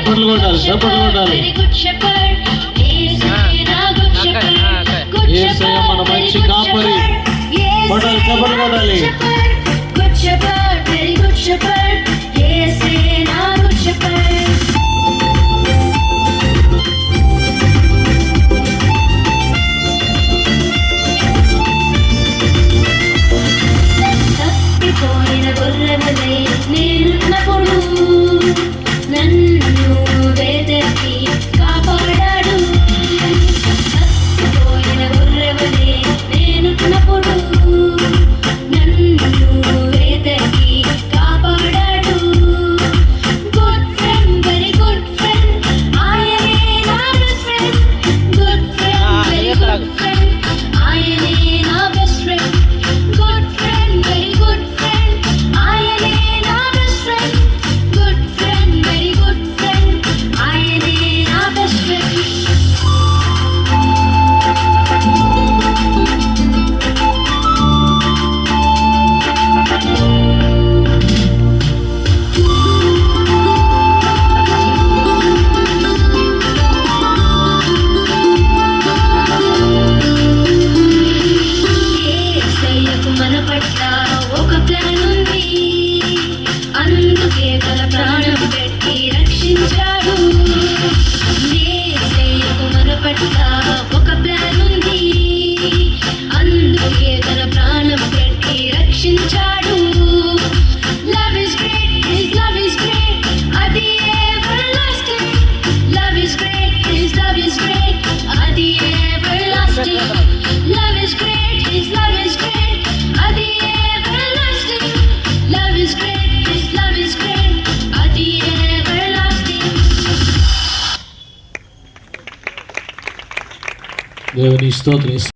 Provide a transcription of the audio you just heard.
చప్పట్లు కొట్టాలి, చప్పట్లు కొట్టాలి. యేసయ్య మన మంచి కాపరి. కొట్టాలి, చప్పట్లు కొట్టాలి. తప్పిపోయిన గొర్రెవలే నేనున్నప్పుడు నన్ను వెదకి కాపాడాడు. తప్పిపోయిన గొర్రెవలే నేనున్నప్పుడు నన్ను వెదకి కాపాడాడు. Good friend, very good friend, ఆయనే నా best friend. Good friend, very good friend, ఆయనే నా best friend. Good friend, very good friend, ఆయనే నా best friend. Good friend, very good friend, ఆయనే నా బెస్ట్ ఫ్రెండ్. యేసయ్యకు మన పట్ల ఒక ప్లాన్ ఉంది, అందుకే తన ప్రాణం పెట్టి రక్షించాడు. యేసయ్యకు మన పట్ల ఒక ప్లాన్ ఉంది, అందుకే తన ప్రాణం పెట్టి రక్షించాడు. Love is great, his love is great, అది everlasting. Love is great, his love is great, అది everlasting. Love is great, his love is great, అది everlasting. Love is great, his love is great, అది everlasting. దేవుని స్తోత్రం.